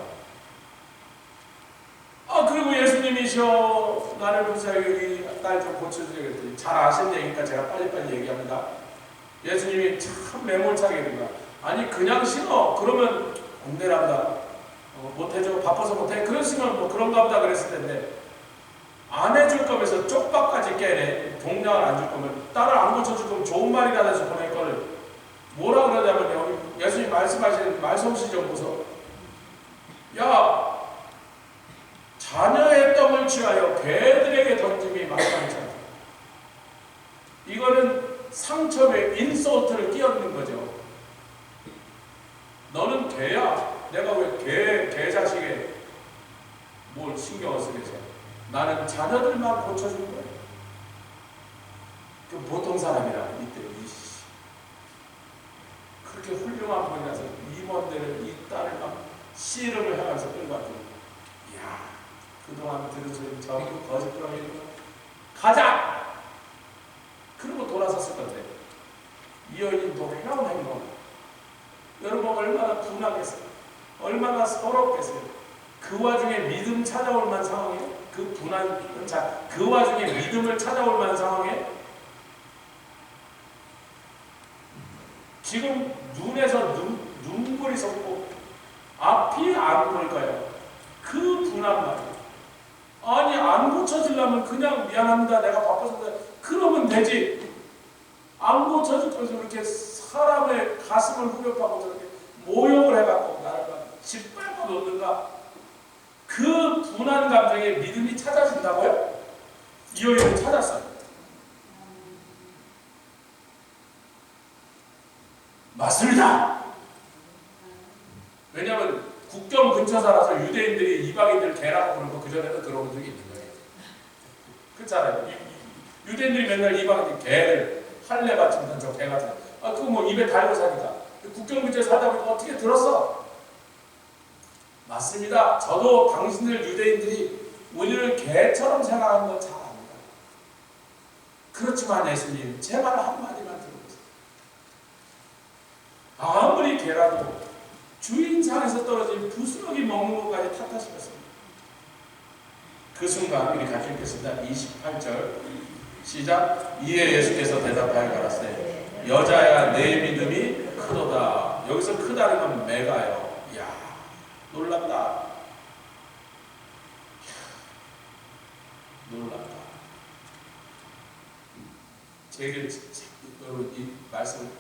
그리고 예수님이셔 나를 보세요 여기 딸 좀 고쳐주세요 그랬더니 잘 아시는 얘기니까 제가 빨리빨리 얘기합니다. 예수님이 참 매몰차게 이른다. 아니 그냥 신어. 그러면 안 되란다. 못해줘. 바빠서 못해. 그랬으면 뭐 그런가 보다 그랬을 텐데 안 해줄 거면서 쪽박까지 깨네. 동량을 안 줄 거면 딸을 안 고쳐줄 거면 좋은 말이라도 해서 보낼 거를 뭐라 그러냐면요. 예수님 말씀하시는 말솜씨 좀 보소. 야 자녀의 떡을 취하여 개들에게 던짐이 마땅치 않다. 이거는 상처에 인솔트를 끼얹는 거죠. 너는 개야. 내가 왜 개 자식에 뭘 신경을 쓰겠어. 나는 자녀들만 고쳐주는 거예요. 그 보통 사람이라 이때 그렇게 훌륭한 분이라서 임원들을 이 딸을 막 씨름을 하면서 끌고 왔더니 이야 그동안 들은 소리 전부 거짓부렁이고 가자! 그러고 돌아섰을 건데 이 여인이 더 해나온 행동. 여러분 얼마나 분하겠어요. 얼마나 서럽겠어요. 그 와중에 믿음 찾아올 만한 상황이에요. 그 분한 그 와중에 믿음을 찾아올 만한 상황에 지금 눈에서 눈물이 솟고 앞이 안 보일까요? 그 분한 말. 아니 안 고쳐주려면 그냥 미안합니다. 내가 바빠서 그러면 되지. 안 고쳐줄 거면서 이렇게 사람의 가슴을 후벼파고 저렇게 모욕을 해갖고 나를 짓밟고 놓는가? 그 분한 감정에 믿음이 찾아진다고요? 이 여인은 찾았어요. 맞습니다. 왜냐하면 국경 근처 살아서 유대인들이 이방인들 개라고 부르고 그전에도 들어온 적이 있는 거예요. 그렇잖아요. 유대인들이 맨날 이방인들 개를 할례 바치면 저 개 같은 그거 뭐 입에 달고 사니까 국경 근처에 살다 보니까 어떻게 들었어? 맞습니다. 저도 당신들 유대인들이 우리를 개처럼 생각하는 건 잘 압니다. 그렇지만 예수님 제 말 한마디만 들어보세요. 아무리 개라도 주인상에서 떨어진 부스러기 먹는 것까지 탓하시겠습니다. 그 순간 우리 같이 읽겠습니다. 28절 시작. 이에 예수께서 대답하여 가라사대 여자야 내 믿음이 크도다. 여기서 크다는 건 메가요. 이야 놀랍다. 놀랍다. 제게 여러분 이 말씀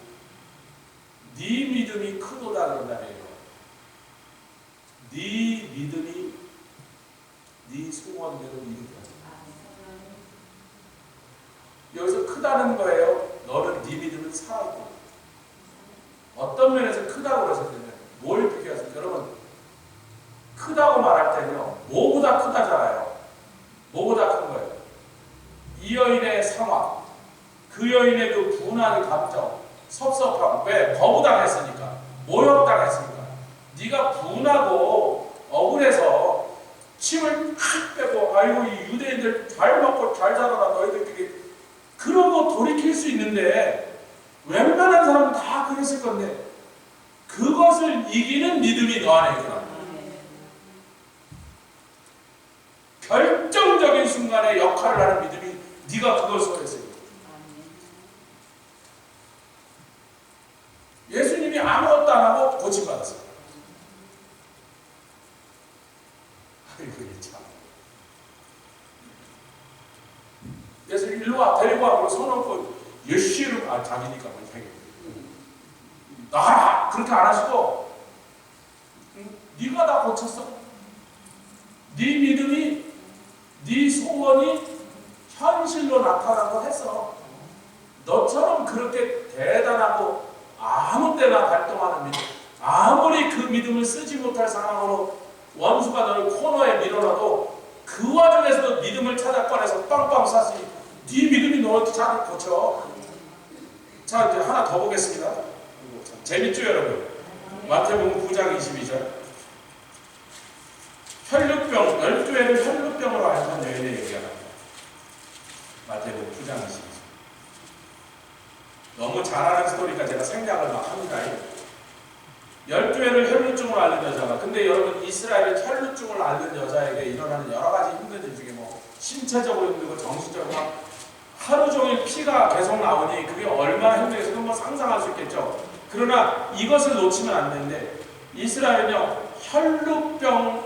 네 믿음이 크도다 그런다며요. 네 믿음이 네 소원대로 이루다. 여기서 크다는 거예요. 너는 네 믿음은 살아있고. 어떤 면에서 크다고 그러셨냐면 뭘 비교하세요? 여러분 크다고 말할 때는요. 뭐보다 크다잖아요. 뭐보다 큰 거예요. 이 여인의 상황, 그 여인의 그 분한 감정, 섭섭함. 왜? 거부당했으니까. 모욕당했으니까. 네가 분하고 억울해서 침을 탁 빼고 아이고 이 유대인들 잘 먹고 잘 자라라 너희들끼리 그러고 돌이킬 수 있는데 웬만한 사람은 다 그랬을 건데 그것을 이기는 믿음이 너 안에 있구나. 결정적인 순간에 역할을 하는 믿음이 네가 그걸 소화했어요. 예수님이 아무것도 안 하고 고침받았어요. 아이고 참. 예수님 일로 와 데리고 와 손 얹고 예시로 자기니까 뭐 나가라 그렇게 안 하시고 네가 다 고쳤어. 네 믿음이 네 소원이 현실로 나타나고 해서 너처럼 그렇게 대단하고 아무 때나 발동하는 믿음, 아무리 그 믿음을 쓰지 못할 상황으로 원수가 너를 코너에 밀어놔도 그 와중에서도 믿음을 찾아 꺼내서 빵빵 쐈으니 네 믿음이 너를 잘 고쳐. 자 이제 하나 더 보겠습니다. 재밌죠 여러분? 마태복음 9장 22절 혈루병, 12회를 혈루병으로 앓던 여인의 얘기가 나옵니다. 마태복음 9장 22절 너무 잘하는 스토리니까 제가 생략을 막 합니다. 12회를 혈루증으로 앓는 여자가 근데 여러분 이스라엘의 혈루증을 앓는 여자에게 일어나는 여러 가지 힘든 일 중에 뭐 신체적으로 힘들고 정신적으로 막 하루 종일 피가 계속 나오니 그게 얼마나 힘들겠어 한번 상상할 수 있겠죠. 그러나 이것을 놓치면 안 되는데 이스라엘은요 혈루병이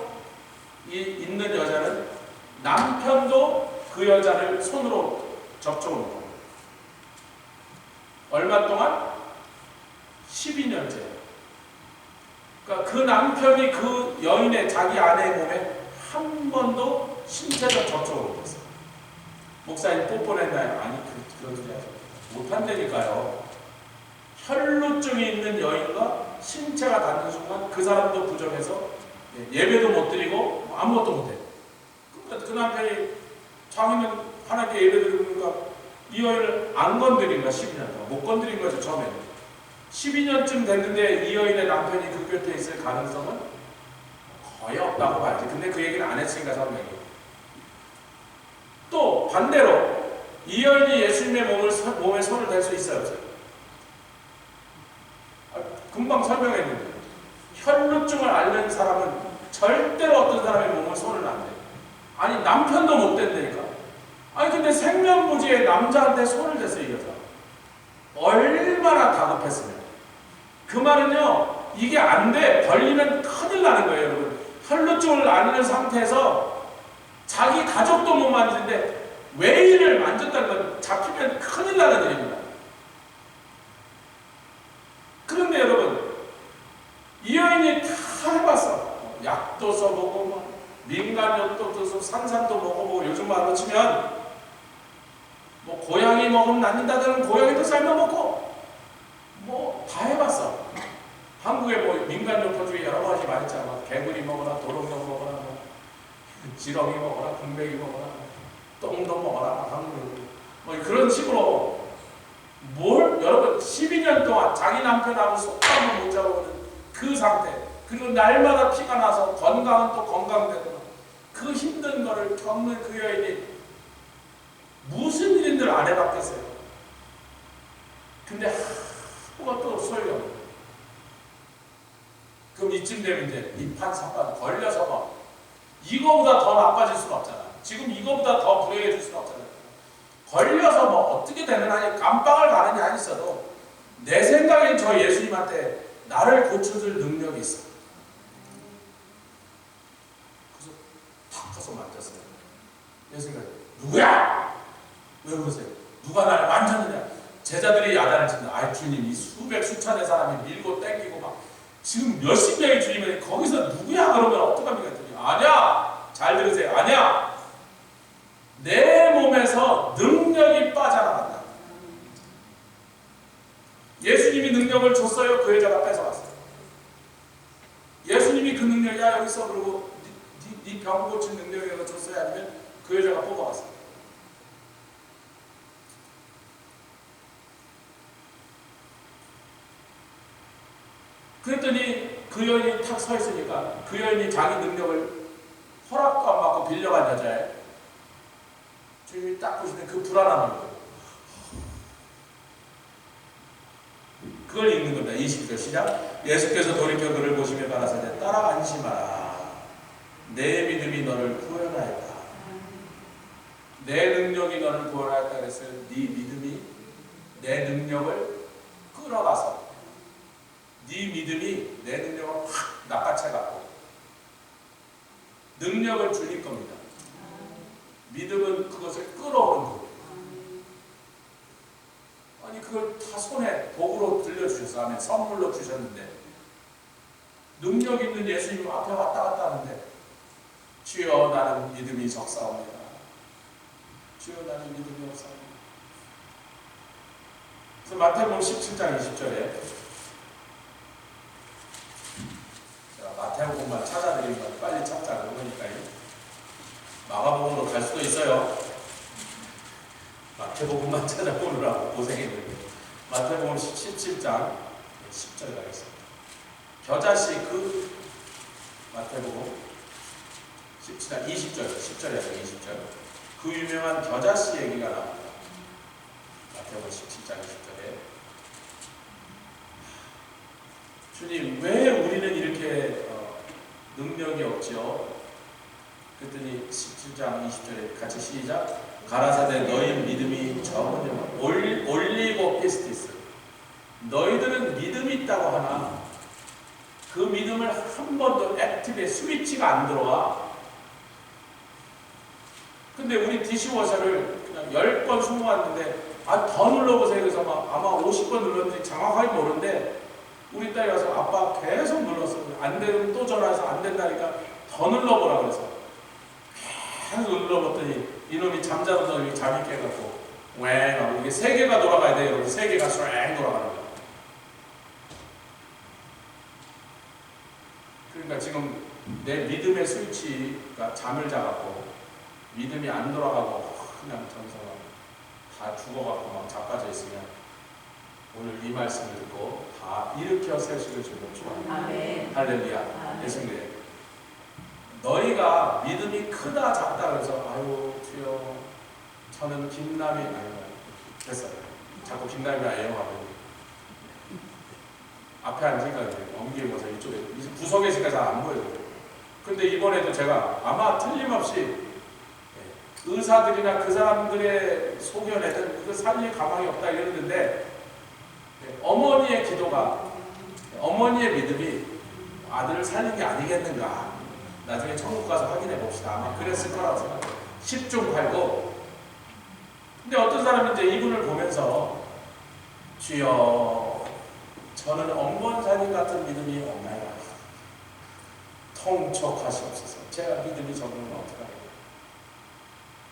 있는 여자는 남편도 그 여자를 손으로 접촉을 못합니다. 얼마 동안? 12년째. 그러니까 그 남편이 그 여인의 자기 아내의 몸에 한 번도 신체적 접촉을 못했어요. 목사님 뽀뽀했나요? 아니 그러지 못한다니까요. 혈루증이 있는 여인과 신체가 닿는 순간 그 사람도 부정해서 예배도 못 드리고 아무것도 못해요. 그 남편이 자기는 하나님께 예배 드리니까 이 여인을 안 건드린 거야. 12년 동안 못 건드린 거죠. 처음에는 12년쯤 됐는데 이 여인의 남편이 그 곁에 있을 가능성은 거의 없다고 봐야지. 근데 그 얘기는 안 했으니까 설명이. 또 반대로 이 여인이 예수님의 몸에 손을 댈 수 있어요, 없어요? 금방 설명했는데 혈루증을 앓는 사람은 절대로 어떤 사람의 몸을 손을 안 대. 아니 남편도 못 댄다니까. 아니 근데 생명부지의 남자한테 손을 댔어요, 이 여자. 얼마나 다급했으면. 그 말은요 이게 안 돼. 걸리면 큰일 나는 거예요, 여러분. 혈루증을 앓는 상태에서 자기 가족도 못 만지는데 외인을 만졌다는 건 잡히면 큰일 나는 일입니다. 그런데 여러분 이 여인이 다 해봤어. 약도 써보고 민간약도 써서 산산도 먹어보고 요즘 말로 치면 뭐 고양이 먹으면 낫는다는 고양이도 삶아 먹고 뭐 다 해봤어. 한국에 뭐 민간요법 중에 여러 가지 많이 있잖아. 개구리 먹어라, 도롱뇽 먹어라, 뭐 지렁이 먹어라, 금뱅이 먹어라, 똥도 먹어라, 뭐 그런 식으로 뭘 여러분 12년 동안 자기 남편하고 속담을 못 잡아보는 그 상태, 그리고 날마다 피가 나서 건강은 또 건강되고 그 힘든 거를 겪는 그 여인이 무슨 일인들 안 해봤겠어요. 근데 아무것도 소용없어요. 그럼 이쯤 되면 이제 이판사판 걸려서 막 이거보다 더 나빠질 수는 없잖아. 지금 이거보다 더 불행해질 수는 없잖아요. 걸려서 뭐 어떻게 되는 아니 깜빵을 가는 게 아니었어도 내 생각엔 저 예수님한테 나를 고쳐줄 능력이 있어. 그래서 탁 가서 만졌어요. 예수님이 누구야? 왜 그러세요? 누가 나를 만졌느냐? 제자들이 야단을 친다. 아이 주님 이 수백 수천의 사람이 밀고 땡기고 막 지금 몇십 명이 주님을 거기서 누구야? 그러면 어떡합니까? 아니야! 잘 들으세요. 아니야! 내 몸에서 능력이 빠져나간다. 예수님이 능력을 줬어요. 그 여자가 뺏어갔어요. 예수님이 그 능력이 야 여기 있어 그러고 네 병 고친 능력을 줬어요? 아니면 그 여자가 뽑아갔어요. 그랬더니 그 여인이 탁 서 있으니까 그 여인이 자기 능력을 허락도 안 받고 빌려간 여자애 주님이 딱 보시는 그 불안함인 거예요. 그걸 읽는 겁니다. 20절 시작. 예수께서 돌이켜 그를 보시며 가라사대 따라 안심하라. 내 믿음이 너를 구원하였다. 내 능력이 너를 구원하였다 그랬어요. 네 믿음이 내 능력을 끌어가서 네 믿음이 내 능력을 확 낚아채갖고 능력을 주실 겁니다. 믿음은 그것을 끌어오는 거예요. 아니 그걸 다 손에 도구로 들려주셔서 아멘 선물로 주셨는데 능력 있는 예수님 앞에 왔다 갔다 하는데 주여 나는 믿음이 적사옵니다. 주여 나는 믿음이 없사옵니다. 그래서 마태복음 17장 20절에 마태복음만 찾아드리면 빨리 찾자고 그러니까요. 마가복음으로 갈 수도 있어요. 마태복음만 찾아보느라고 고생했는데 마태복음 17장 10절 가겠습니다. 겨자씨 그 마태복음 17장 20절 10절에서 20절 그 유명한 겨자씨 얘기가 나옵니다. 마태복음 17장 20절에 주님 왜 우리는 이렇게 능력이 없지요? 그랬더니 17장 20절에 같이 시작. 가라사대 너희 믿음이 적으냐 올리고 피스티스. 너희들은 믿음이 있다고 하나 그 믿음을 한 번도 액티브에 스위치가 안 들어와. 근데 우리 디시워셔를 그냥 10번 수긍왔는데 더 눌러보세요. 그래서 아마 50번 눌렀는지 정확하게 모르는데 우리 딸이 와서 아빠 계속 눌렀어. 안 되면 또 전화해서 안 된다니까 더 눌러보라 그래서 계속 눌러봤더니 이놈이 잠자던 놈이 잠이 깨갖고 웽 하고 이게 3개가 돌아가야 돼요. 여러분 3개가 웽 돌아가는 거야. 그러니까 지금 내 믿음의 스위치가 잠을 자갖고 믿음이 안 돌아가고 그냥 전서가 다 죽어갖고 막 자빠져 있으면 오늘 이 말씀을 듣고 다 일으켜 세우시길 주님 축원합니다. 할렐루야. 예수님 너희가 믿음이 크다 작다 그래서 아유 주여 저는 김남이 아니고 됐어요. 자꾸 김남이가 애용하고 앞에 앉으니까 옮기면서 이쪽에 구석에 있으니까 잘 안 보여요. 근데 이번에도 제가 아마 틀림없이 의사들이나 그 사람들의 소견에는 이거 살릴 가망이 없다 이랬는데 어머니의 기도가 어머니의 믿음이 아들을 살린 게 아니겠는가. 나중에 천국 가서 확인해 봅시다. 아마 그랬을 거라고 생각해요. 10중 8구. 근데 어떤 사람이 이제 이분을 보면서 주여 저는 엄권사님 같은 믿음이 없나요? 통촉하시옵소서. 제가 믿음이 적으면 어떡하요?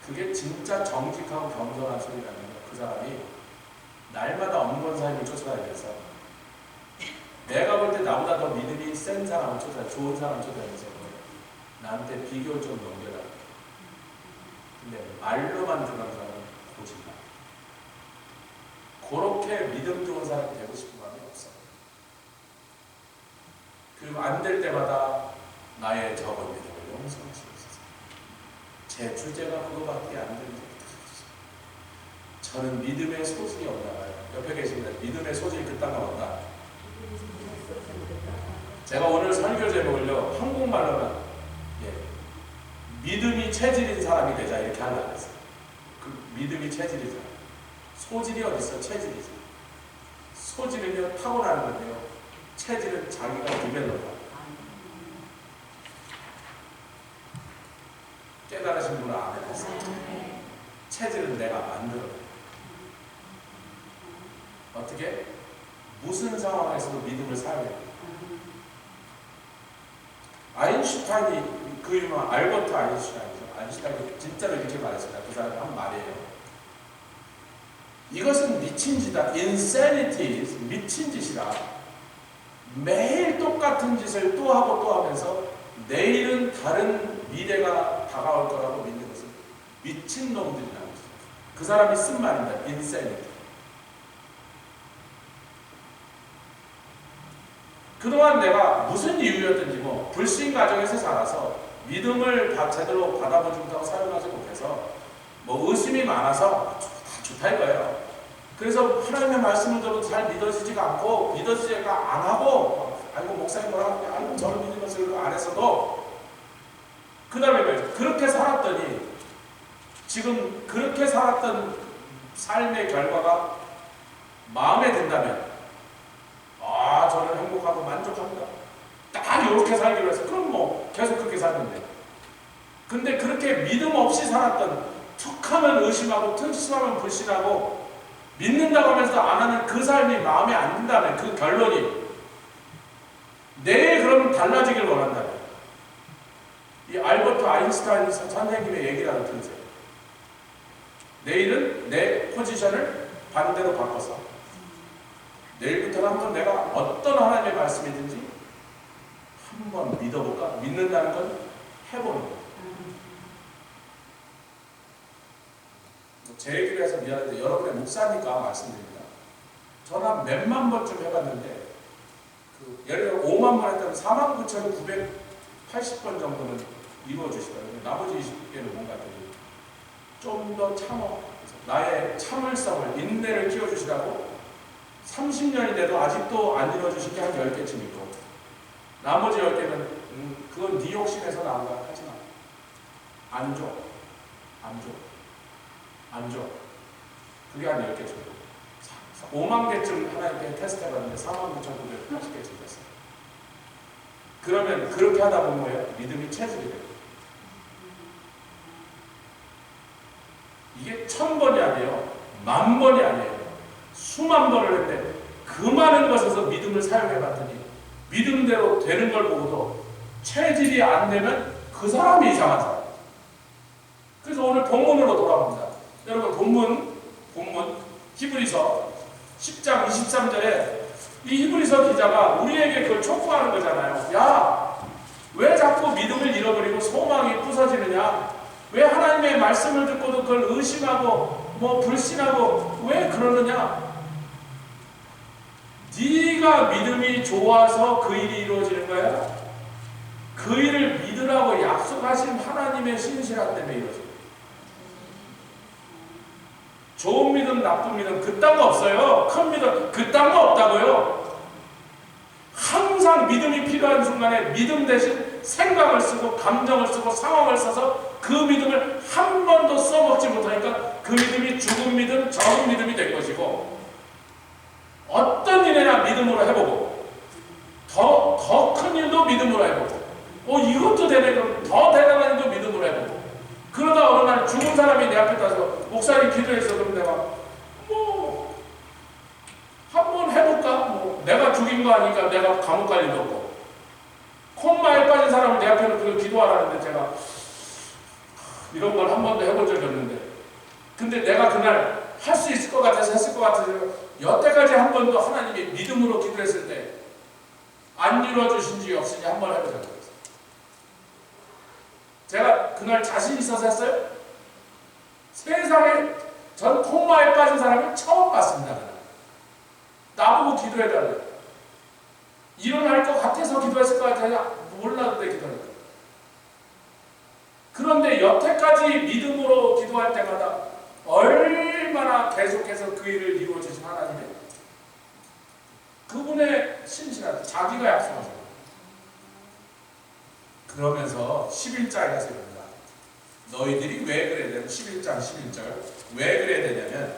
그게 진짜 정직하고 겸손한 소리라는 거예요. 그 사람이 날마다 엄권사님을 쫓아다니면서 내가 볼 때 나보다 더 믿음이 센 사람을 쫓아다니면서 좋은 사람을 쫓아다니면서 나한테 비교를 좀 넘겨라. 근데 말로만 그런 사람은 고집나. 그렇게 믿음 좋은 사람이 되고 싶은 마음이 없어. 그리고 안 될 때마다 나의 적은 믿음을 용서하시옵소서. 제 주제가 그거밖에 안 되는데 저는 믿음의 소질이 없나봐요. 옆에 계십니다. 믿음의 소질이 그딴가 없다. 제가 오늘 설교 제목을요 한국말로는 믿음이 체질인 사람이 되자 이렇게 하려고 했어요. 그 믿음이 체질이죠. 소질이 어딨어? 체질이죠. 소질은요 타고나는 건데요. 체질은 자기가 디벨롭한. 깨달으신 분은 안 해봤어요. 체질은 내가 만들어요. 어떻게? 무슨 상황에서도 믿음을 사용해요. 아인슈타인이 그 유명한 알버트 아인슈타인이죠. 아인슈타인이 진짜로 이렇게 말했습니다. 그 사람이 한 말이에요. 이것은 미친 짓이다. insanity, 미친 짓이다. 매일 똑같은 짓을 또 하고 또 하면서 내일은 다른 미래가 다가올 거라고 믿는 것은 미친 놈들이라는 거죠. 그 사람이 쓴 말입니다. insanity. 그동안 내가 무슨 이유였든지 불신 가정에서 자라서 믿음을 제대로 받아보지 못하고 사용하지 못해서 의심이 많아서 다 좋다 이거예요. 그래서 하나님의 말씀을 들어도 잘 믿어지지가 않고 믿어지지가 안 하고 아이고 목사님 뭐라 하는데 아이고 저를 믿으면서 안 했어도 그 다음에 그렇게 살았더니 지금 그렇게 살았던 삶의 결과가 마음에 든다면 저는 행복하고 만족합니다. 딱 이렇게 살기로 해서 그럼 계속 그렇게 살는데 근데 그렇게 믿음 없이 살았던 툭하면 의심하고 툭하면 불신하고 믿는다고 하면서 안 하는 그 삶이 마음에 안 든다면 그 결론이 내일 그러면 달라지길 원한다면 이 알버트 아인슈타인 선생님의 얘기라도 들으세요. 내일은 내 포지션을 반대로 바꿔서 내일부터는 한번 내가 어떤 하나님의 말씀이든지 한번 믿어볼까? 믿는다는 건 해보는 거예요. 제 얘기를 해서 미안한데 여러분의 목사니까 말씀드립니다. 전화 몇만 번쯤 해봤는데 예를 들어 5만 번 했다면 49,980번 정도는 이루어주시더라고요. 나머지 20개는 뭔가 좀 더 참어. 나의 참을성을 인내를 키워주시라고 30년이 돼도 아직도 안 이루어주신 게 한 10개쯤 있고 나머지 10개는 그건 네 욕심에서 나온 거야. 하지 마. 안 줘. 안 줘. 그게 한 10개 정도. 5만 개쯤 하나님께 테스트 해봤는데 49,980개쯤 됐어요. 그러면 그렇게 하다 보면 뭐예요? 믿음이 체질이 돼요. 이게 1000번이 아니에요. 10,000번이 아니에요. 수만 번을 했는데 그 많은 것에서 믿음을 사용해봤더니 믿음대로 되는 걸 보고도 체질이 안 되면 그 사람이 이상한 사람. 그래서 오늘 본문으로 돌아갑니다. 여러분 본문 히브리서 10장 23절에 이 히브리서 기자가 우리에게 그걸 촉구하는 거잖아요. 야, 왜 자꾸 믿음을 잃어버리고 소망이 부서지느냐? 왜 하나님의 말씀을 듣고도 그걸 의심하고 불신하고 왜 그러느냐? 네가 믿음이 좋아서 그 일이 이루어지는 거야? 그 일을 믿으라고 약속하신 하나님의 신실함 때문에 이루어져요. 좋은 믿음, 나쁜 믿음 그딴 거 없어요. 큰 믿음 그딴 거 없다고요. 항상 믿음이 필요한 순간에 믿음 대신 생각을 쓰고 감정을 쓰고 상황을 써서 그 믿음을 한 번도 써먹지 못하니까 그 믿음이 죽은 믿음, 적은 믿음이 될 것이고 어떤 일이나 믿음으로 해보고 더 큰 일도 믿음으로 해보고 이것도 되네 그럼 더 대단한 일도 믿음으로 해보고 그러다 어느 날 죽은 사람이 내 앞에 따서 목사님 기도해서 그럼 내가 한번 해볼까? 내가 죽인 거 아니까 내가 감옥 갈 일도 없고 콤마에 빠진 사람을 내 앞에 놓고 기도하라는데 제가 이런 걸 한 번도 해본 적이 없는데 근데 내가 그날 할 수 있을 것 같아서 했을 것 같아서 여태까지 한 번도 하나님이 믿음으로 기도했을 때 안 이루어주신 적이 없으니 한 번 해보자고 했어요. 제가 그날 자신 있어서 했어요? 세상에 전 콤마에 빠진 사람이 처음 봤습니다. 나보고 기도해달래요. 일어날 것 같아서 기도했을 것 같아요. 몰랐는데 기도했어요. 그런데 여태까지 믿음으로 기도할 때마다 얼마나 계속해서 그 일을 이루어주신 하나님의 그분의 신실한 자기가 약속하세요. 그러면서 11장에 가서 이럽니다. 너희들이 왜 그래야 되냐? 11장 11절 왜 그래야 되냐면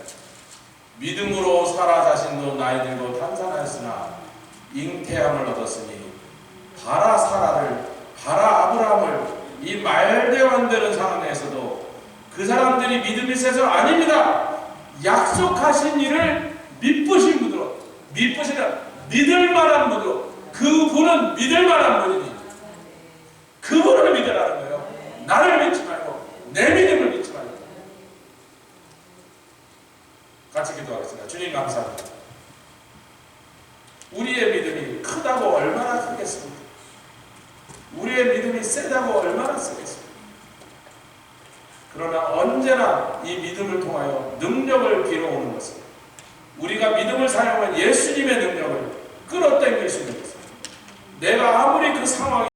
믿음으로 사라 자신도 나이 들고 탄산하였으나 잉태함을 얻었으니 바라 아브라함을 이 말대로 안 되는 상황에서도 그 사람들이 믿음이 세서 아닙니다. 약속하신 일을 믿으신 분으로 믿으시는 믿을 만한 분으로 그분은 믿을 만한 분이니 그분을 믿으라는 거예요. 나를 믿지 말고 내 믿음을 믿지 말고. 같이 기도하겠습니다. 주님 감사합니다. 우리의 믿음이 크다고 얼마나 크겠습니까? 우리의 믿음이 세다고 얼마나 세겠습니까? 그러나 언제나 이 믿음을 통하여 능력을 빌어오는 것은 우리가 믿음을 사용한 예수님의 능력을 끌어당길 수 있는 것입니다. 내가 아무리 그 상황이